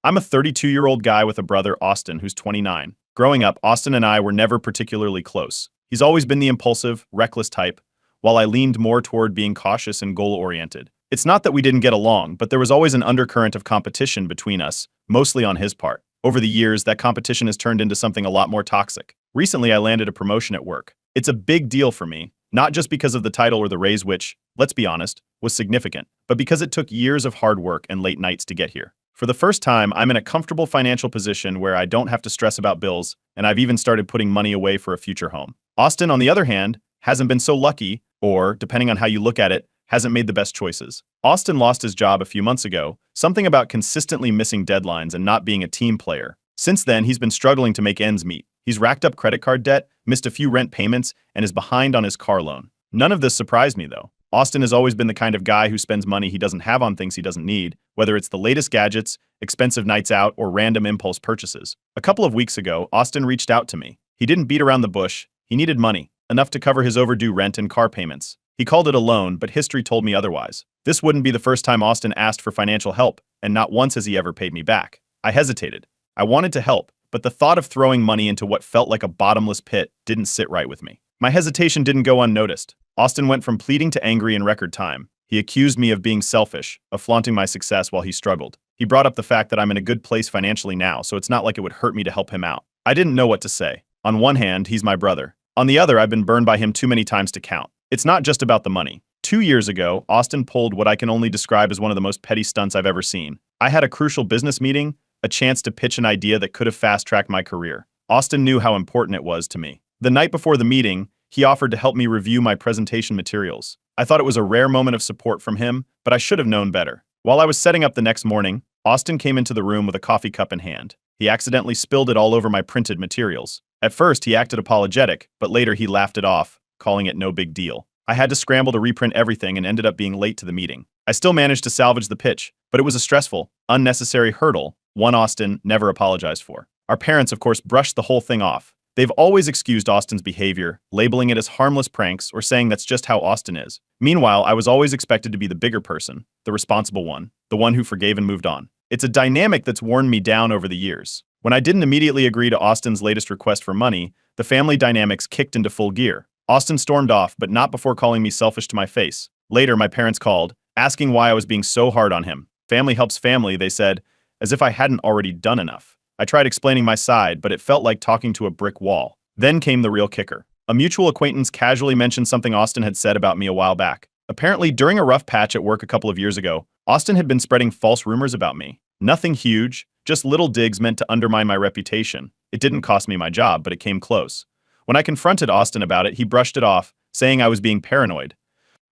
I'm a 32-year-old guy with a brother, Austin, who's 29. Growing up, Austin and I were never particularly close. He's always been the impulsive, reckless type, while I leaned more toward being cautious and goal-oriented. It's not that we didn't get along, but there was always an undercurrent of competition between us, mostly on his part. Over the years, that competition has turned into something a lot more toxic. Recently, I landed a promotion at work. It's a big deal for me, not just because of the title or the raise, which, let's be honest, was significant, but because it took years of hard work and late nights to get here. For the first time, I'm in a comfortable financial position where I don't have to stress about bills, and I've even started putting money away for a future home. Austin, on the other hand, hasn't been so lucky, or, depending on how you look at it, hasn't made the best choices. Austin lost his job a few months ago, something about consistently missing deadlines and not being a team player. Since then, he's been struggling to make ends meet. He's racked up credit card debt, missed a few rent payments, and is behind on his car loan. None of this surprised me, though. Austin has always been the kind of guy who spends money he doesn't have on things he doesn't need, whether it's the latest gadgets, expensive nights out, or random impulse purchases. A couple of weeks ago, Austin reached out to me. He didn't beat around the bush. He needed money, enough to cover his overdue rent and car payments. He called it a loan, but history told me otherwise. This wouldn't be the first time Austin asked for financial help, and not once has he ever paid me back. I hesitated. I wanted to help, but the thought of throwing money into what felt like a bottomless pit didn't sit right with me. My hesitation didn't go unnoticed. Austin went from pleading to angry in record time. He accused me of being selfish, of flaunting my success while he struggled. He brought up the fact that I'm in a good place financially now, so it's not like it would hurt me to help him out. I didn't know what to say. On one hand, he's my brother. On the other, I've been burned by him too many times to count. It's not just about the money. 2 years ago, Austin pulled what I can only describe as one of the most petty stunts I've ever seen. I had a crucial business meeting, a chance to pitch an idea that could have fast-tracked my career. Austin knew how important it was to me. The night before the meeting, he offered to help me review my presentation materials. I thought it was a rare moment of support from him, but I should have known better. While I was setting up the next morning, Austin came into the room with a coffee cup in hand. He accidentally spilled it all over my printed materials. At first, he acted apologetic, but later he laughed it off, calling it no big deal. I had to scramble to reprint everything and ended up being late to the meeting. I still managed to salvage the pitch, but it was a stressful, unnecessary hurdle, one Austin never apologized for. Our parents, of course, brushed the whole thing off. They've always excused Austin's behavior, labeling it as harmless pranks or saying that's just how Austin is. Meanwhile, I was always expected to be the bigger person, the responsible one, the one who forgave and moved on. It's a dynamic that's worn me down over the years. When I didn't immediately agree to Austin's latest request for money, the family dynamics kicked into full gear. Austin stormed off, but not before calling me selfish to my face. Later, my parents called, asking why I was being so hard on him. Family helps family, they said, as if I hadn't already done enough. I tried explaining my side, but it felt like talking to a brick wall. Then came the real kicker. A mutual acquaintance casually mentioned something Austin had said about me a while back. Apparently, during a rough patch at work a couple of years ago, Austin had been spreading false rumors about me. Nothing huge, just little digs meant to undermine my reputation. It didn't cost me my job, but it came close. When I confronted Austin about it, he brushed it off, saying I was being paranoid.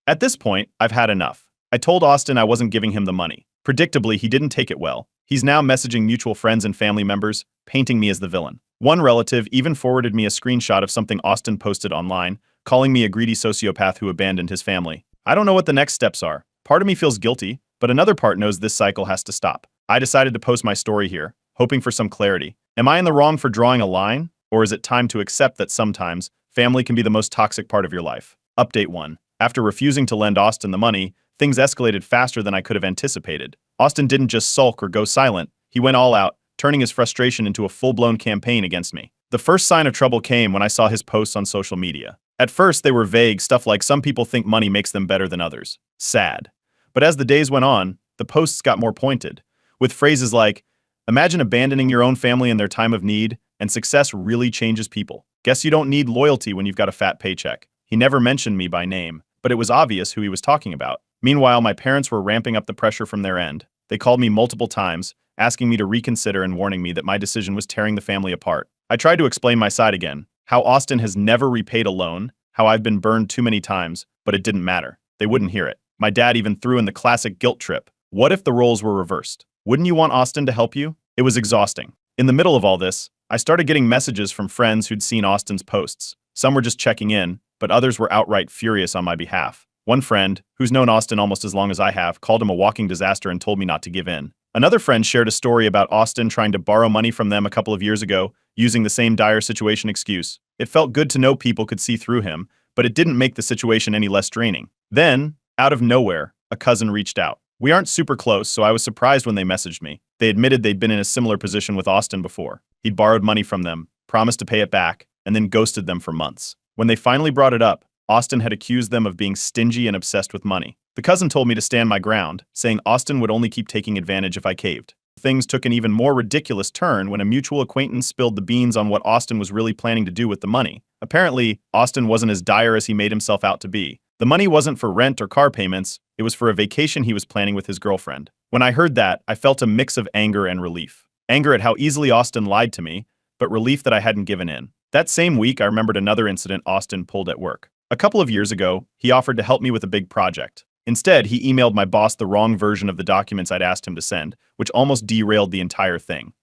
At this point, I've had enough. I told Austin I wasn't giving him the money. Predictably, he didn't take it well. He's now messaging mutual friends and family members, painting me as the villain. One relative even forwarded me a screenshot of something Austin posted online, calling me a greedy sociopath who abandoned his family. I don't know what the next steps are. Part of me feels guilty, but another part knows this cycle has to stop. I decided to post my story here, hoping for some clarity. Am I in the wrong for drawing a line? Or is it time to accept that sometimes family can be the most toxic part of your life? Update 1. After refusing to lend Austin the money, things escalated faster than I could have anticipated. Austin didn't just sulk or go silent, he went all out, turning his frustration into a full-blown campaign against me. The first sign of trouble came when I saw his posts on social media. At first, they were vague, stuff like some people think money makes them better than others. Sad. But as the days went on, the posts got more pointed, with phrases like, imagine abandoning your own family in their time of need, and success really changes people. Guess you don't need loyalty when you've got a fat paycheck. He never mentioned me by name, but it was obvious who he was talking about. Meanwhile, my parents were ramping up the pressure from their end. They called me multiple times, asking me to reconsider and warning me that my decision was tearing the family apart. I tried to explain my side again, how Austin has never repaid a loan, how I've been burned too many times, but it didn't matter. They wouldn't hear it. My dad even threw in the classic guilt trip. What if the roles were reversed? Wouldn't you want Austin to help you? It was exhausting. In the middle of all this, I started getting messages from friends who'd seen Austin's posts. Some were just checking in, but others were outright furious on my behalf. One friend, who's known Austin almost as long as I have, called him a walking disaster and told me not to give in. Another friend shared a story about Austin trying to borrow money from them a couple of years ago, using the same dire situation excuse. It felt good to know people could see through him, but it didn't make the situation any less draining. Then, out of nowhere, a cousin reached out. We aren't super close, so I was surprised when they messaged me. They admitted they'd been in a similar position with Austin before. He'd borrowed money from them, promised to pay it back, and then ghosted them for months. When they finally brought it up, Austin had accused them of being stingy and obsessed with money. The cousin told me to stand my ground, saying Austin would only keep taking advantage if I caved. Things took an even more ridiculous turn when a mutual acquaintance spilled the beans on what Austin was really planning to do with the money. Apparently, Austin wasn't as dire as he made himself out to be. The money wasn't for rent or car payments, it was for a vacation he was planning with his girlfriend. When I heard that, I felt a mix of anger and relief. Anger at how easily Austin lied to me, but relief that I hadn't given in. That same week, I remembered another incident Austin pulled at work. A couple of years ago, he offered to help me with a big project. Instead, he emailed my boss the wrong version of the documents I'd asked him to send, which almost derailed the entire thing.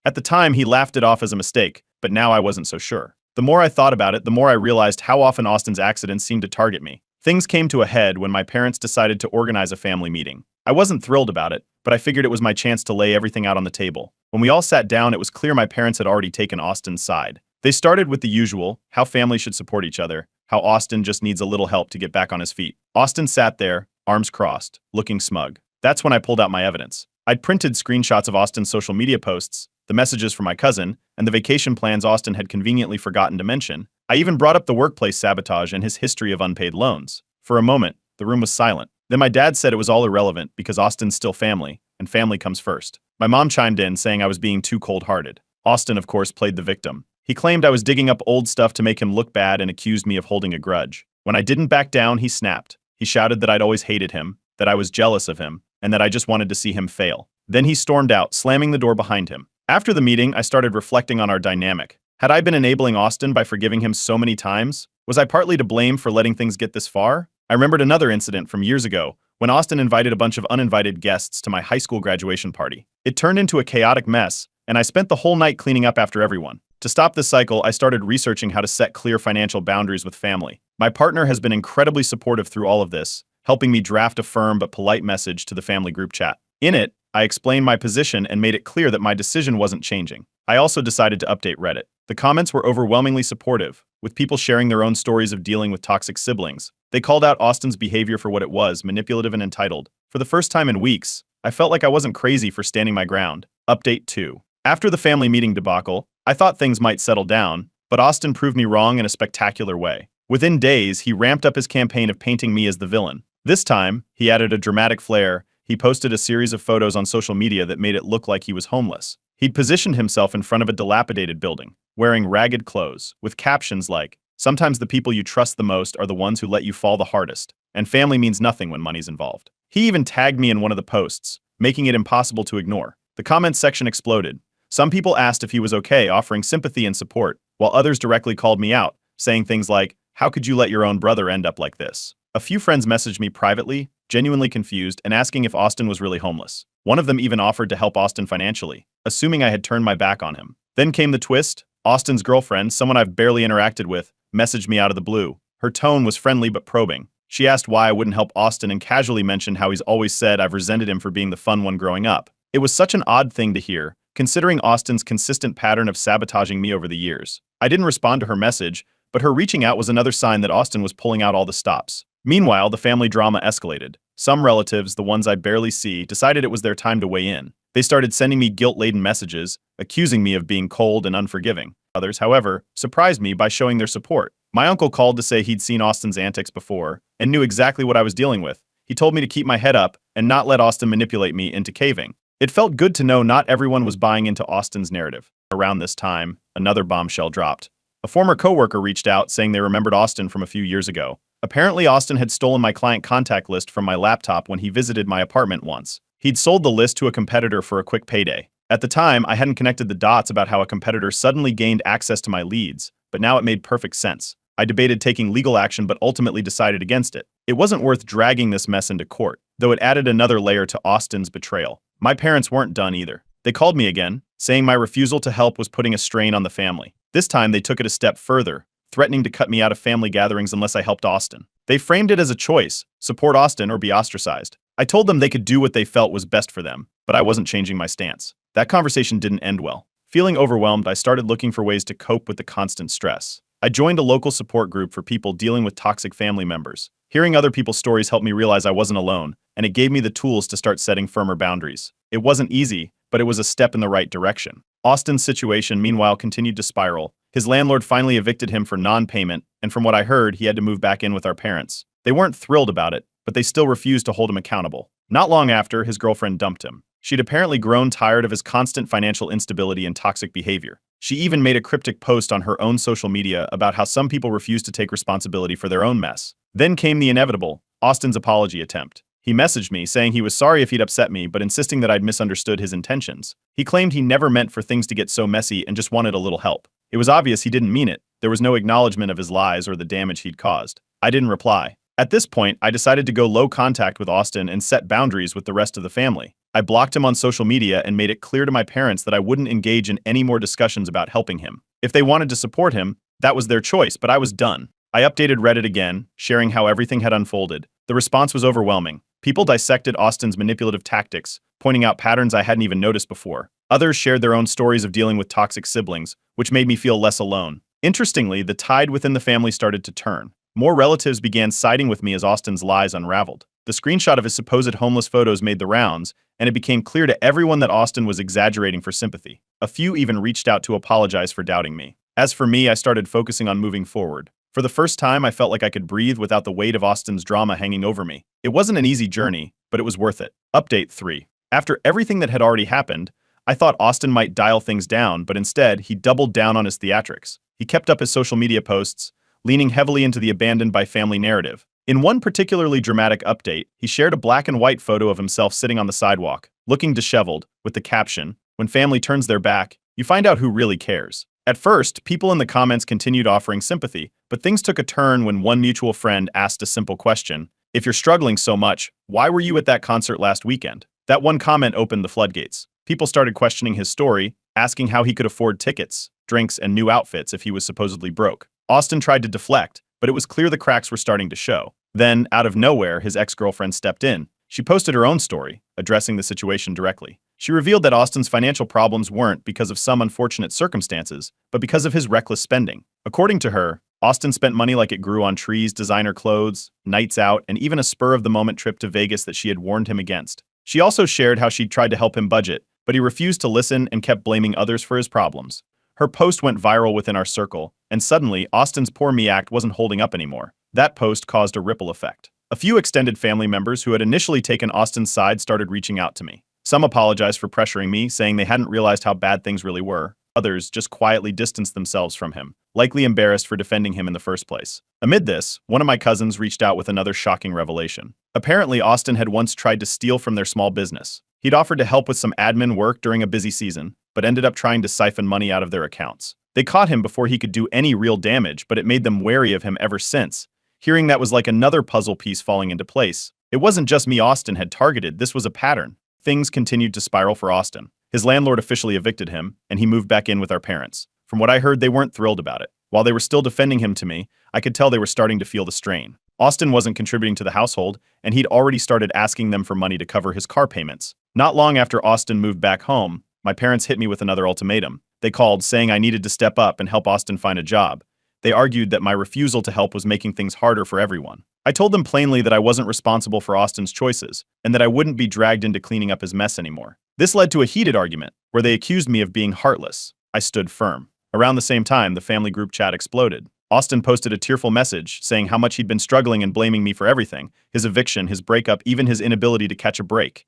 At the time, he laughed it off as a mistake, but now I wasn't so sure. The more I thought about it, the more I realized how often Austin's accidents seemed to target me. Things came to a head when my parents decided to organize a family meeting. I wasn't thrilled about it, but I figured it was my chance to lay everything out on the table. When we all sat down, it was clear my parents had already taken Austin's side. They started with the usual, how families should support each other, how Austin just needs a little help to get back on his feet. Austin sat there, arms crossed, looking smug. That's when I pulled out my evidence. I'd printed screenshots of Austin's social media posts, the messages from my cousin, and the vacation plans Austin had conveniently forgotten to mention. I even brought up the workplace sabotage and his history of unpaid loans. For a moment, the room was silent. Then my dad said it was all irrelevant because Austin's still family, and family comes first. My mom chimed in, saying I was being too cold-hearted. Austin, of course, played the victim. He claimed I was digging up old stuff to make him look bad and accused me of holding a grudge. When I didn't back down, he snapped. He shouted that I'd always hated him, that I was jealous of him, and that I just wanted to see him fail. Then he stormed out, slamming the door behind him. After the meeting, I started reflecting on our dynamic. Had I been enabling Austin by forgiving him so many times? Was I partly to blame for letting things get this far? I remembered another incident from years ago, when Austin invited a bunch of uninvited guests to my high school graduation party. It turned into a chaotic mess, and I spent the whole night cleaning up after everyone. To stop this cycle, I started researching how to set clear financial boundaries with family. My partner has been incredibly supportive through all of this, helping me draft a firm but polite message to the family group chat. In it, I explained my position and made it clear that my decision wasn't changing. I also decided to update Reddit. The comments were overwhelmingly supportive, with people sharing their own stories of dealing with toxic siblings. They called out Austin's behavior for what it was, manipulative and entitled. For the first time in weeks, I felt like I wasn't crazy for standing my ground. Update 2. After the family meeting debacle, I thought things might settle down, but Austin proved me wrong in a spectacular way. Within days, he ramped up his campaign of painting me as the villain. This time, he added a dramatic flair. He posted a series of photos on social media that made it look like he was homeless. He'd positioned himself in front of a dilapidated building, wearing ragged clothes, with captions like, "Sometimes the people you trust the most are the ones who let you fall the hardest, and family means nothing when money's involved." He even tagged me in one of the posts, making it impossible to ignore. The comments section exploded. Some people asked if he was okay, offering sympathy and support, while others directly called me out, saying things like, "How could you let your own brother end up like this?" A few friends messaged me privately, genuinely confused, and asking if Austin was really homeless. One of them even offered to help Austin financially, assuming I had turned my back on him. Then came the twist. Austin's girlfriend, someone I've barely interacted with, messaged me out of the blue. Her tone was friendly but probing. She asked why I wouldn't help Austin and casually mentioned how he's always said I've resented him for being the fun one growing up. It was such an odd thing to hear, considering Austin's consistent pattern of sabotaging me over the years. I didn't respond to her message, but her reaching out was another sign that Austin was pulling out all the stops. Meanwhile, the family drama escalated. Some relatives, the ones I barely see, decided it was their time to weigh in. They started sending me guilt-laden messages, accusing me of being cold and unforgiving. Others, however, surprised me by showing their support. My uncle called to say he'd seen Austin's antics before and knew exactly what I was dealing with. He told me to keep my head up and not let Austin manipulate me into caving. It felt good to know not everyone was buying into Austin's narrative. Around this time, another bombshell dropped. A former coworker reached out saying they remembered Austin from a few years ago. Apparently, Austin had stolen my client contact list from my laptop when he visited my apartment once. He'd sold the list to a competitor for a quick payday. At the time, I hadn't connected the dots about how a competitor suddenly gained access to my leads, but now it made perfect sense. I debated taking legal action but ultimately decided against it. It wasn't worth dragging this mess into court, though it added another layer to Austin's betrayal. My parents weren't done either. They called me again, saying my refusal to help was putting a strain on the family. This time, they took it a step further, threatening to cut me out of family gatherings unless I helped Austin. They framed it as a choice, support Austin or be ostracized. I told them they could do what they felt was best for them, but I wasn't changing my stance. That conversation didn't end well. Feeling overwhelmed, I started looking for ways to cope with the constant stress. I joined a local support group for people dealing with toxic family members. Hearing other people's stories helped me realize I wasn't alone, and it gave me the tools to start setting firmer boundaries. It wasn't easy, but it was a step in the right direction. Austin's situation, meanwhile, continued to spiral. His landlord finally evicted him for non-payment, and from what I heard, he had to move back in with our parents. They weren't thrilled about it, but they still refused to hold him accountable. Not long after, his girlfriend dumped him. She'd apparently grown tired of his constant financial instability and toxic behavior. She even made a cryptic post on her own social media about how some people refuse to take responsibility for their own mess. Then came the inevitable, Austin's apology attempt. He messaged me saying he was sorry if he'd upset me, but insisting that I'd misunderstood his intentions. He claimed he never meant for things to get so messy and just wanted a little help. It was obvious he didn't mean it. There was no acknowledgement of his lies or the damage he'd caused. I didn't reply. At this point, I decided to go low contact with Austin and set boundaries with the rest of the family. I blocked him on social media and made it clear to my parents that I wouldn't engage in any more discussions about helping him. If they wanted to support him, that was their choice, but I was done. I updated Reddit again, sharing how everything had unfolded. The response was overwhelming. People dissected Austin's manipulative tactics, pointing out patterns I hadn't even noticed before. Others shared their own stories of dealing with toxic siblings, which made me feel less alone. Interestingly, the tide within the family started to turn. More relatives began siding with me as Austin's lies unraveled. The screenshot of his supposed homeless photos made the rounds, and it became clear to everyone that Austin was exaggerating for sympathy. A few even reached out to apologize for doubting me. As for me, I started focusing on moving forward. For the first time, I felt like I could breathe without the weight of Austin's drama hanging over me. It wasn't an easy journey, but it was worth it. Update 3. After everything that had already happened, I thought Austin might dial things down, but instead, he doubled down on his theatrics. He kept up his social media posts, leaning heavily into the abandoned by family narrative. In one particularly dramatic update, he shared a black and white photo of himself sitting on the sidewalk, looking disheveled, with the caption, "When family turns their back, you find out who really cares." At first, people in the comments continued offering sympathy, but things took a turn when one mutual friend asked a simple question: "If you're struggling so much, why were you at that concert last weekend?" That one comment opened the floodgates. People started questioning his story, asking how he could afford tickets, drinks, and new outfits if he was supposedly broke. Austin tried to deflect, but it was clear the cracks were starting to show. Then, out of nowhere, his ex-girlfriend stepped in. She posted her own story, addressing the situation directly. She revealed that Austin's financial problems weren't because of some unfortunate circumstances, but because of his reckless spending. According to her, Austin spent money like it grew on trees, designer clothes, nights out, and even a spur-of-the-moment trip to Vegas that she had warned him against. She also shared how she'd tried to help him budget, but he refused to listen and kept blaming others for his problems. Her post went viral within our circle, and suddenly, Austin's poor me act wasn't holding up anymore. That post caused a ripple effect. A few extended family members who had initially taken Austin's side started reaching out to me. Some apologized for pressuring me, saying they hadn't realized how bad things really were. Others just quietly distanced themselves from him, likely embarrassed for defending him in the first place. Amid this, one of my cousins reached out with another shocking revelation. Apparently, Austin had once tried to steal from their small business. He'd offered to help with some admin work during a busy season, but ended up trying to siphon money out of their accounts. They caught him before he could do any real damage, but it made them wary of him ever since. Hearing that was like another puzzle piece falling into place. It wasn't just me Austin had targeted, this was a pattern. Things continued to spiral for Austin. His landlord officially evicted him, and he moved back in with our parents. From what I heard, they weren't thrilled about it. While they were still defending him to me, I could tell they were starting to feel the strain. Austin wasn't contributing to the household, and he'd already started asking them for money to cover his car payments. Not long after Austin moved back home, my parents hit me with another ultimatum. They called, saying I needed to step up and help Austin find a job. They argued that my refusal to help was making things harder for everyone. I told them plainly that I wasn't responsible for Austin's choices, and that I wouldn't be dragged into cleaning up his mess anymore. This led to a heated argument, where they accused me of being heartless. I stood firm. Around the same time, the family group chat exploded. Austin posted a tearful message, saying how much he'd been struggling and blaming me for everything: his eviction, his breakup, even his inability to catch a break.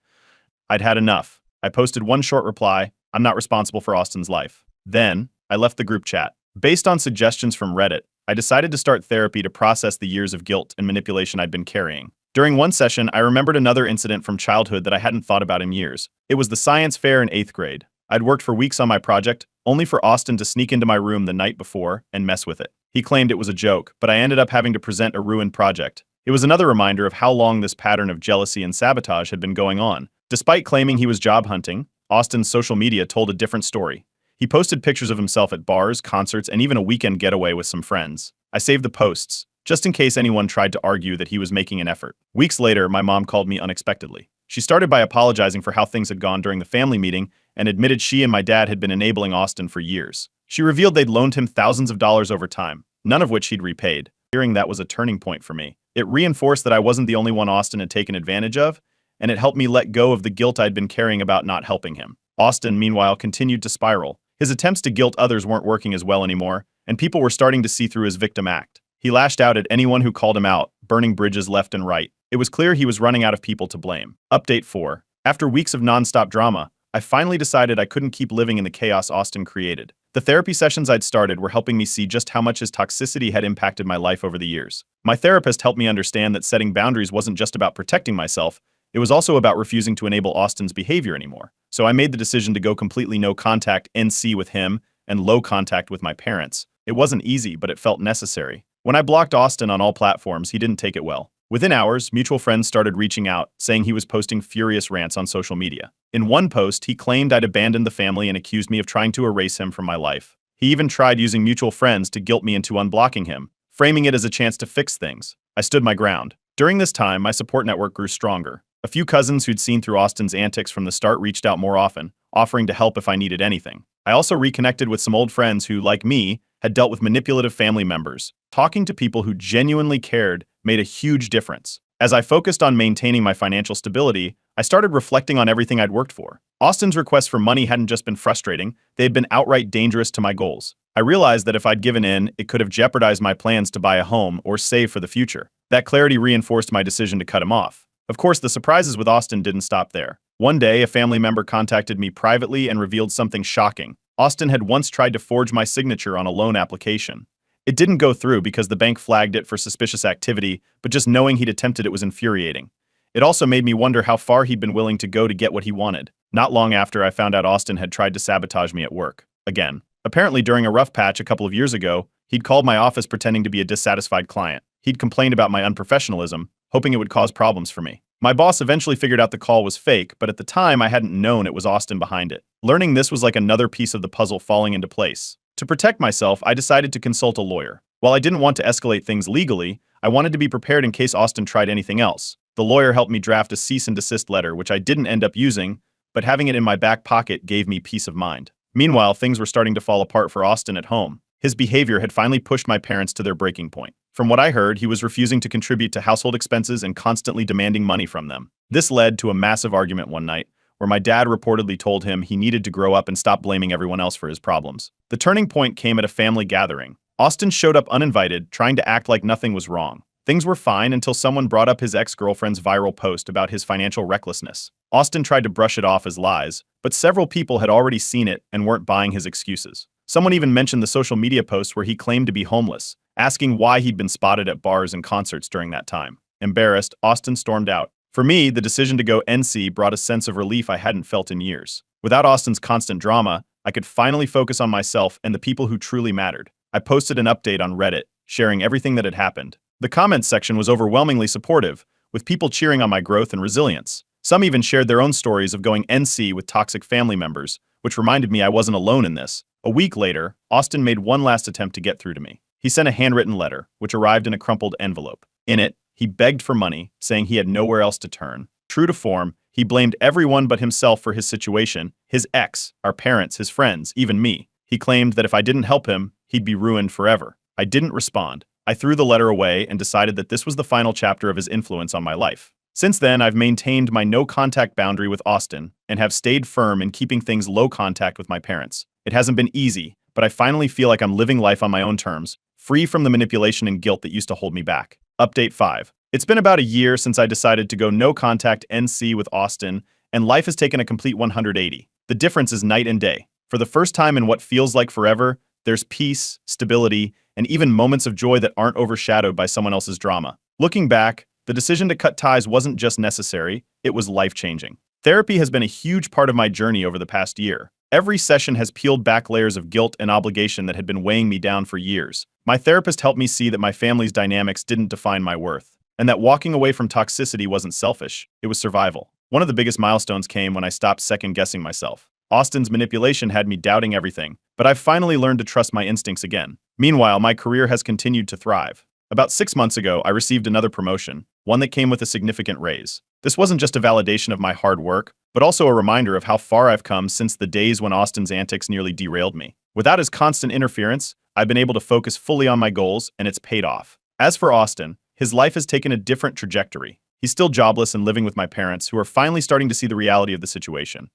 I'd had enough. I posted one short reply: "I'm not responsible for Austin's life." Then, I left the group chat. Based on suggestions from Reddit, I decided to start therapy to process the years of guilt and manipulation I'd been carrying. During one session, I remembered another incident from childhood that I hadn't thought about in years. It was the science fair in 8th grade. I'd worked for weeks on my project, only for Austin to sneak into my room the night before and mess with it. He claimed it was a joke, but I ended up having to present a ruined project. It was another reminder of how long this pattern of jealousy and sabotage had been going on. Despite claiming he was job hunting, Austin's social media told a different story. He posted pictures of himself at bars, concerts, and even a weekend getaway with some friends. I saved the posts, just in case anyone tried to argue that he was making an effort. Weeks later, my mom called me unexpectedly. She started by apologizing for how things had gone during the family meeting and admitted she and my dad had been enabling Austin for years. She revealed they'd loaned him thousands of dollars over time, none of which he'd repaid. Hearing that was a turning point for me. It reinforced that I wasn't the only one Austin had taken advantage of, and it helped me let go of the guilt I'd been carrying about not helping him. Austin, meanwhile, continued to spiral. His attempts to guilt others weren't working as well anymore, and people were starting to see through his victim act. He lashed out at anyone who called him out, burning bridges left and right. It was clear he was running out of people to blame. Update 4. After weeks of nonstop drama, I finally decided I couldn't keep living in the chaos Austin created. The therapy sessions I'd started were helping me see just how much his toxicity had impacted my life over the years. My therapist helped me understand that setting boundaries wasn't just about protecting myself, it was also about refusing to enable Austin's behavior anymore. So I made the decision to go completely no contact NC with him and low contact with my parents. It wasn't easy, but it felt necessary. When I blocked Austin on all platforms, he didn't take it well. Within hours, mutual friends started reaching out, saying he was posting furious rants on social media. In one post, he claimed I'd abandoned the family and accused me of trying to erase him from my life. He even tried using mutual friends to guilt me into unblocking him, framing it as a chance to fix things. I stood my ground. During this time, my support network grew stronger. A few cousins who'd seen through Austin's antics from the start reached out more often, offering to help if I needed anything. I also reconnected with some old friends who, like me, had dealt with manipulative family members. Talking to people who genuinely cared made a huge difference. As I focused on maintaining my financial stability, I started reflecting on everything I'd worked for. Austin's requests for money hadn't just been frustrating, they had been outright dangerous to my goals. I realized that if I'd given in, it could have jeopardized my plans to buy a home or save for the future. That clarity reinforced my decision to cut him off. Of course, the surprises with Austin didn't stop there. One day, a family member contacted me privately and revealed something shocking. Austin had once tried to forge my signature on a loan application. It didn't go through because the bank flagged it for suspicious activity, but just knowing he'd attempted it was infuriating. It also made me wonder how far he'd been willing to go to get what he wanted. Not long after, I found out Austin had tried to sabotage me at work. Again. Apparently, during a rough patch a couple of years ago, he'd called my office pretending to be a dissatisfied client. He'd complained about my unprofessionalism, hoping it would cause problems for me. My boss eventually figured out the call was fake, but at the time I hadn't known it was Austin behind it. Learning this was like another piece of the puzzle falling into place. To protect myself, I decided to consult a lawyer. While I didn't want to escalate things legally, I wanted to be prepared in case Austin tried anything else. The lawyer helped me draft a cease and desist letter, which I didn't end up using, but having it in my back pocket gave me peace of mind. Meanwhile, things were starting to fall apart for Austin at home. His behavior had finally pushed my parents to their breaking point. From what I heard, he was refusing to contribute to household expenses and constantly demanding money from them. This led to a massive argument one night, where my dad reportedly told him he needed to grow up and stop blaming everyone else for his problems. The turning point came at a family gathering. Austin showed up uninvited, trying to act like nothing was wrong. Things were fine until someone brought up his ex-girlfriend's viral post about his financial recklessness. Austin tried to brush it off as lies, but several people had already seen it and weren't buying his excuses. Someone even mentioned the social media post where he claimed to be homeless, asking why he'd been spotted at bars and concerts during that time. Embarrassed, Austin stormed out. For me, the decision to go NC brought a sense of relief I hadn't felt in years. Without Austin's constant drama, I could finally focus on myself and the people who truly mattered. I posted an update on Reddit, sharing everything that had happened. The comments section was overwhelmingly supportive, with people cheering on my growth and resilience. Some even shared their own stories of going NC with toxic family members, which reminded me I wasn't alone in this. A week later, Austin made one last attempt to get through to me. He sent a handwritten letter, which arrived in a crumpled envelope. In it, he begged for money, saying he had nowhere else to turn. True to form, he blamed everyone but himself for his situation, his ex, our parents, his friends, even me. He claimed that if I didn't help him, he'd be ruined forever. I didn't respond. I threw the letter away and decided that this was the final chapter of his influence on my life. Since then, I've maintained my no-contact boundary with Austin and have stayed firm in keeping things low contact with my parents. It hasn't been easy, but I finally feel like I'm living life on my own terms, free from the manipulation and guilt that used to hold me back. Update 5. It's been about a year since I decided to go no-contact NC with Austin, and life has taken a complete 180. The difference is night and day. For the first time in what feels like forever, there's peace, stability, and even moments of joy that aren't overshadowed by someone else's drama. Looking back, the decision to cut ties wasn't just necessary, it was life-changing. Therapy has been a huge part of my journey over the past year. Every session has peeled back layers of guilt and obligation that had been weighing me down for years. My therapist helped me see that my family's dynamics didn't define my worth, and that walking away from toxicity wasn't selfish, it was survival. One of the biggest milestones came when I stopped second-guessing myself. Austin's manipulation had me doubting everything, but I've finally learned to trust my instincts again. Meanwhile, my career has continued to thrive. About 6 months ago, I received another promotion, one that came with a significant raise. This wasn't just a validation of my hard work, but also a reminder of how far I've come since the days when Austin's antics nearly derailed me. Without his constant interference, I've been able to focus fully on my goals, and it's paid off. As for Austin, his life has taken a different trajectory. He's still jobless and living with my parents, who are finally starting to see the reality of the situation.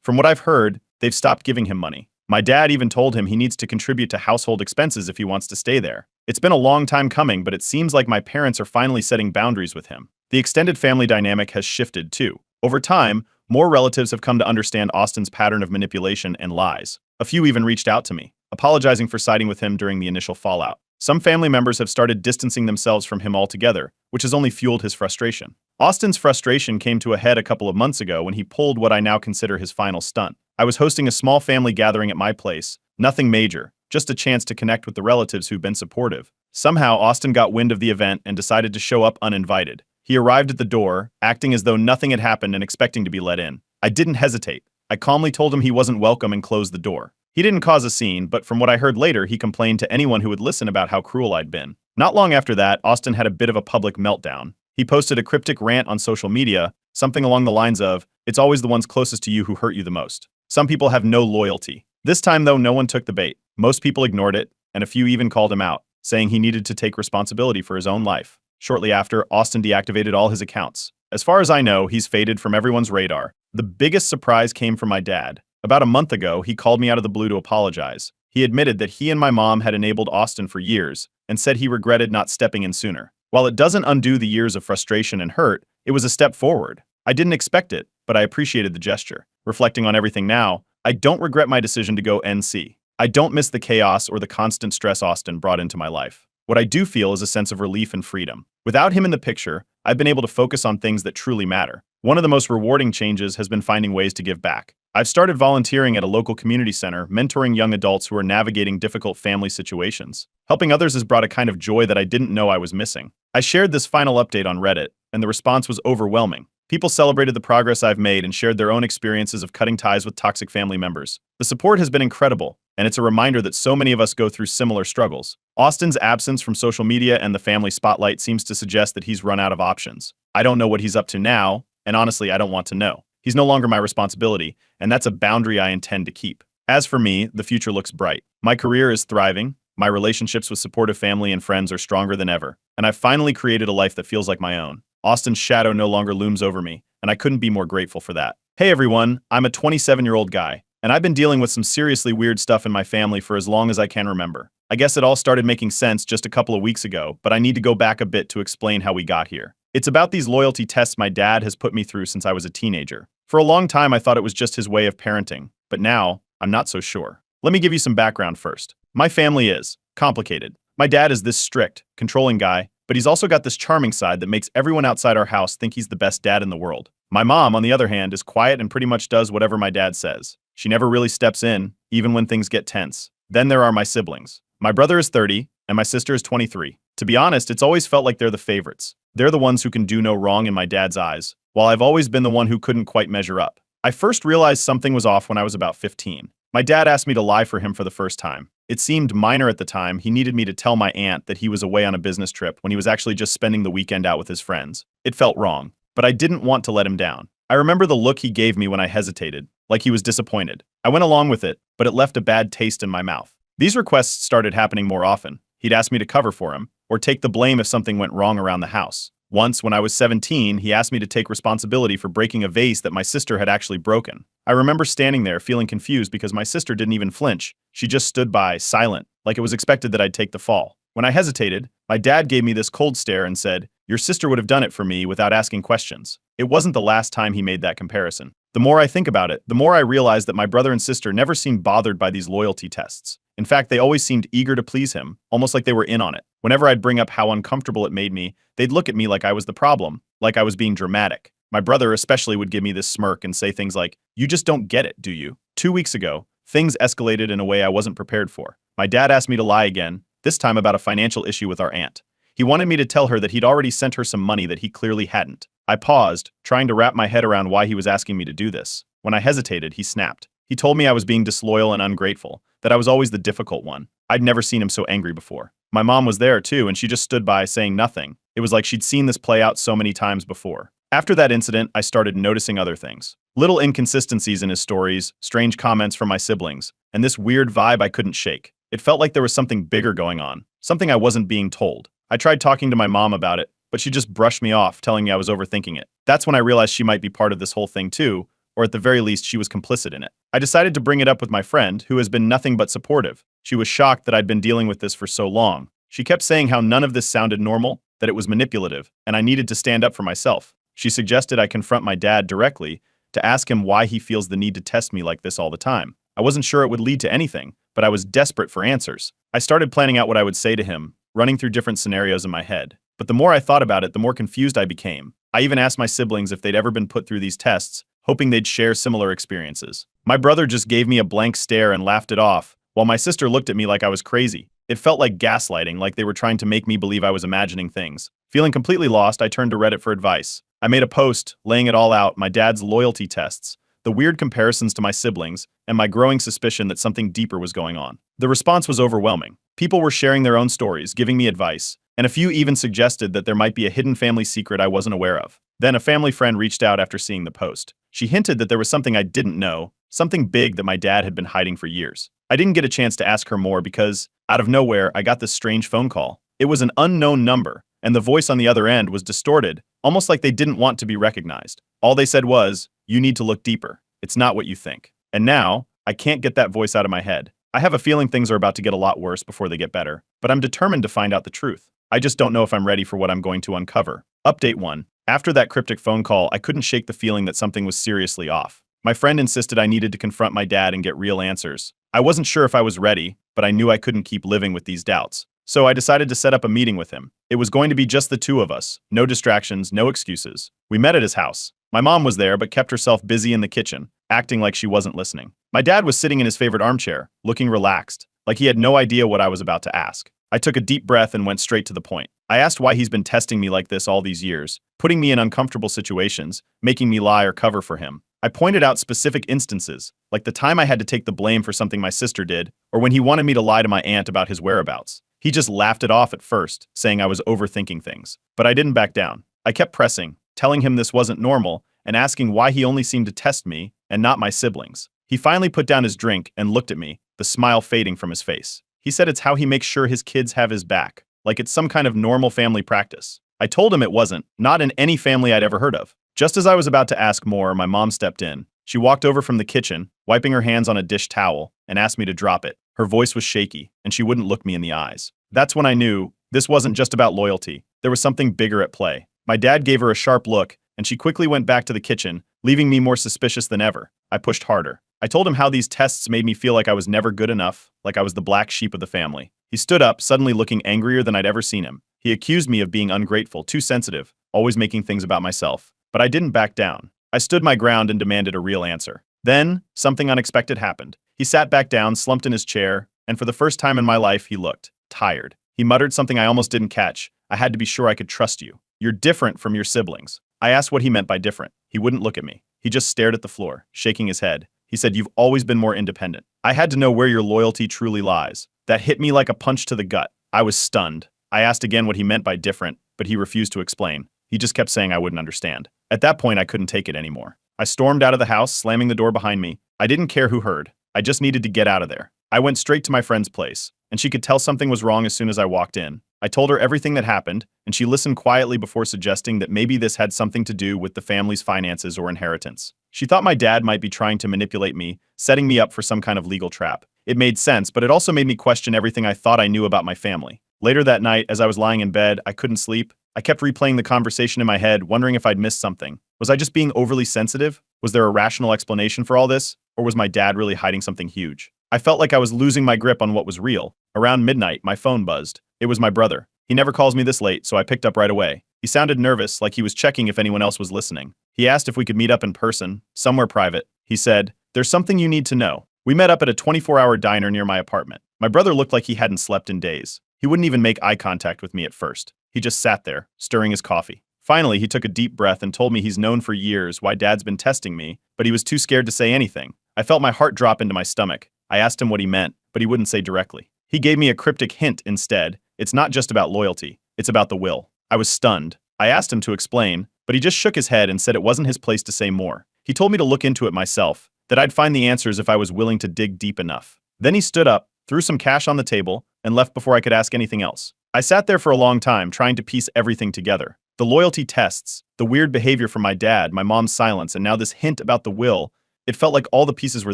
From what I've heard, they've stopped giving him money. My dad even told him he needs to contribute to household expenses if he wants to stay there. It's been a long time coming, but it seems like my parents are finally setting boundaries with him. The extended family dynamic has shifted too. Over time, more relatives have come to understand Austin's pattern of manipulation and lies. A few even reached out to me, apologizing for siding with him during the initial fallout. Some family members have started distancing themselves from him altogether, which has only fueled his frustration. Austin's frustration came to a head a couple of months ago when he pulled what I now consider his final stunt. I was hosting a small family gathering at my place, nothing major, just a chance to connect with the relatives who've been supportive. Somehow, Austin got wind of the event and decided to show up uninvited. He arrived at the door, acting as though nothing had happened and expecting to be let in. I didn't hesitate. I calmly told him he wasn't welcome and closed the door. He didn't cause a scene, but from what I heard later, he complained to anyone who would listen about how cruel I'd been. Not long after that, Austin had a bit of a public meltdown. He posted a cryptic rant on social media, something along the lines of, "It's always the ones closest to you who hurt you the most. Some people have no loyalty." This time, though, no one took the bait. Most people ignored it, and a few even called him out, saying he needed to take responsibility for his own life. Shortly after, Austin deactivated all his accounts. As far as I know, he's faded from everyone's radar. The biggest surprise came from my dad. About a month ago, he called me out of the blue to apologize. He admitted that he and my mom had enabled Austin for years and said he regretted not stepping in sooner. While it doesn't undo the years of frustration and hurt, it was a step forward. I didn't expect it, but I appreciated the gesture. Reflecting on everything now, I don't regret my decision to go NC. I don't miss the chaos or the constant stress Austin brought into my life. What I do feel is a sense of relief and freedom. Without him in the picture, I've been able to focus on things that truly matter. One of the most rewarding changes has been finding ways to give back. I've started volunteering at a local community center, mentoring young adults who are navigating difficult family situations. Helping others has brought a kind of joy that I didn't know I was missing. I shared this final update on Reddit, and the response was overwhelming. People celebrated the progress I've made and shared their own experiences of cutting ties with toxic family members. The support has been incredible, and it's a reminder that so many of us go through similar struggles. Austin's absence from social media and the family spotlight seems to suggest that he's run out of options. I don't know what he's up to now, and honestly, I don't want to know. He's no longer my responsibility, and that's a boundary I intend to keep. As for me, the future looks bright. My career is thriving, my relationships with supportive family and friends are stronger than ever, and I've finally created a life that feels like my own. Austin's shadow no longer looms over me, and I couldn't be more grateful for that. Hey everyone, I'm a 27-year-old guy, and I've been dealing with some seriously weird stuff in my family for as long as I can remember. I guess it all started making sense just a couple of weeks ago, but I need to go back a bit to explain how we got here. It's about these loyalty tests my dad has put me through since I was a teenager. For a long time, I thought it was just his way of parenting, but now, I'm not so sure. Let me give you some background first. My family is complicated. My dad is this strict, controlling guy, but he's also got this charming side that makes everyone outside our house think he's the best dad in the world. My mom, on the other hand, is quiet and pretty much does whatever my dad says. She never really steps in, even when things get tense. Then there are my siblings. My brother is 30, and my sister is 23. To be honest, it's always felt like they're the favorites. They're the ones who can do no wrong in my dad's eyes, while I've always been the one who couldn't quite measure up. I first realized something was off when I was about 15. My dad asked me to lie for him for the first time. It seemed minor at the time. He needed me to tell my aunt that he was away on a business trip when he was actually just spending the weekend out with his friends. It felt wrong, but I didn't want to let him down. I remember the look he gave me when I hesitated, like he was disappointed. I went along with it, but it left a bad taste in my mouth. These requests started happening more often. He'd ask me to cover for him, or take the blame if something went wrong around the house. Once, when I was 17, he asked me to take responsibility for breaking a vase that my sister had actually broken. I remember standing there feeling confused because my sister didn't even flinch. She just stood by, silent, like it was expected that I'd take the fall. When I hesitated, my dad gave me this cold stare and said, "Your sister would have done it for me without asking questions." It wasn't the last time he made that comparison. The more I think about it, the more I realize that my brother and sister never seemed bothered by these loyalty tests. In fact, they always seemed eager to please him, almost like they were in on it. Whenever I'd bring up how uncomfortable it made me, they'd look at me like I was the problem, like I was being dramatic. My brother especially would give me this smirk and say things like, "You just don't get it, do you?" 2 weeks ago, things escalated in a way I wasn't prepared for. My dad asked me to lie again, this time about a financial issue with our aunt. He wanted me to tell her that he'd already sent her some money that he clearly hadn't. I paused, trying to wrap my head around why he was asking me to do this. When I hesitated, he snapped. He told me I was being disloyal and ungrateful, that I was always the difficult one. I'd never seen him so angry before. My mom was there too, and she just stood by, saying nothing. It was like she'd seen this play out so many times before. After that incident, I started noticing other things. Little inconsistencies in his stories, strange comments from my siblings, and this weird vibe I couldn't shake. It felt like there was something bigger going on, something I wasn't being told. I tried talking to my mom about it, but she just brushed me off, telling me I was overthinking it. That's when I realized she might be part of this whole thing too, or at the very least, she was complicit in it. I decided to bring it up with my friend, who has been nothing but supportive. She was shocked that I'd been dealing with this for so long. She kept saying how none of this sounded normal, that it was manipulative, and I needed to stand up for myself. She suggested I confront my dad directly to ask him why he feels the need to test me like this all the time. I wasn't sure it would lead to anything, but I was desperate for answers. I started planning out what I would say to him, running through different scenarios in my head. But the more I thought about it, the more confused I became. I even asked my siblings if they'd ever been put through these tests, hoping they'd share similar experiences. My brother just gave me a blank stare and laughed it off, while my sister looked at me like I was crazy. It felt like gaslighting, like they were trying to make me believe I was imagining things. Feeling completely lost, I turned to Reddit for advice. I made a post, laying it all out, my dad's loyalty tests, the weird comparisons to my siblings, and my growing suspicion that something deeper was going on. The response was overwhelming. People were sharing their own stories, giving me advice, and a few even suggested that there might be a hidden family secret I wasn't aware of. Then a family friend reached out after seeing the post. She hinted that there was something I didn't know, something big that my dad had been hiding for years. I didn't get a chance to ask her more because, out of nowhere, I got this strange phone call. It was an unknown number, and the voice on the other end was distorted, almost like they didn't want to be recognized. All they said was, "You need to look deeper. It's not what you think." And now, I can't get that voice out of my head. I have a feeling things are about to get a lot worse before they get better, but I'm determined to find out the truth. I just don't know if I'm ready for what I'm going to uncover. Update 1. After that cryptic phone call, I couldn't shake the feeling that something was seriously off. My friend insisted I needed to confront my dad and get real answers. I wasn't sure if I was ready, but I knew I couldn't keep living with these doubts. So I decided to set up a meeting with him. It was going to be just the two of us. No distractions, no excuses. We met at his house. My mom was there, but kept herself busy in the kitchen, acting like she wasn't listening. My dad was sitting in his favorite armchair, looking relaxed, like he had no idea what I was about to ask. I took a deep breath and went straight to the point. I asked why he's been testing me like this all these years, putting me in uncomfortable situations, making me lie or cover for him. I pointed out specific instances, like the time I had to take the blame for something my sister did, or when he wanted me to lie to my aunt about his whereabouts. He just laughed it off at first, saying I was overthinking things. But I didn't back down. I kept pressing, telling him this wasn't normal, and asking why he only seemed to test me and not my siblings. He finally put down his drink and looked at me, the smile fading from his face. He said it's how he makes sure his kids have his back, like it's some kind of normal family practice. I told him it wasn't, not in any family I'd ever heard of. Just as I was about to ask more, my mom stepped in. She walked over from the kitchen, wiping her hands on a dish towel, and asked me to drop it. Her voice was shaky, and she wouldn't look me in the eyes. That's when I knew this wasn't just about loyalty. There was something bigger at play. My dad gave her a sharp look, and she quickly went back to the kitchen, leaving me more suspicious than ever. I pushed harder. I told him how these tests made me feel like I was never good enough, like I was the black sheep of the family. He stood up, suddenly looking angrier than I'd ever seen him. He accused me of being ungrateful, too sensitive, always making things about myself. But I didn't back down. I stood my ground and demanded a real answer. Then, something unexpected happened. He sat back down, slumped in his chair, and for the first time in my life, he looked tired. He muttered something I almost didn't catch. "I had to be sure I could trust you. You're different from your siblings." I asked what he meant by different. He wouldn't look at me. He just stared at the floor, shaking his head. He said, "You've always been more independent." I had to know where your loyalty truly lies. That hit me like a punch to the gut. I was stunned. I asked again what he meant by different, but he refused to explain. He just kept saying I wouldn't understand. At that point, I couldn't take it anymore. I stormed out of the house, slamming the door behind me. I didn't care who heard. I just needed to get out of there. I went straight to my friend's place, and she could tell something was wrong as soon as I walked in. I told her everything that happened, and she listened quietly before suggesting that maybe this had something to do with the family's finances or inheritance. She thought my dad might be trying to manipulate me, setting me up for some kind of legal trap. It made sense, but it also made me question everything I thought I knew about my family. Later that night, as I was lying in bed, I couldn't sleep. I kept replaying the conversation in my head, wondering if I'd missed something. Was I just being overly sensitive? Was there a rational explanation for all this? Or was my dad really hiding something huge? I felt like I was losing my grip on what was real. Around midnight, my phone buzzed. It was my brother. He never calls me this late, so I picked up right away. He sounded nervous, like he was checking if anyone else was listening. He asked if we could meet up in person, somewhere private. He said, "There's something you need to know." We met up at a 24-hour diner near my apartment. My brother looked like he hadn't slept in days. He wouldn't even make eye contact with me at first. He just sat there, stirring his coffee. Finally, he took a deep breath and told me he's known for years why Dad's been testing me, but he was too scared to say anything. I felt my heart drop into my stomach. I asked him what he meant, but he wouldn't say directly. He gave me a cryptic hint instead. It's not just about loyalty, it's about the will. I was stunned. I asked him to explain, but he just shook his head and said it wasn't his place to say more. He told me to look into it myself, that I'd find the answers if I was willing to dig deep enough. Then he stood up, threw some cash on the table, and left before I could ask anything else. I sat there for a long time, trying to piece everything together. The loyalty tests, the weird behavior from my dad, my mom's silence, and now this hint about the will. It felt like all the pieces were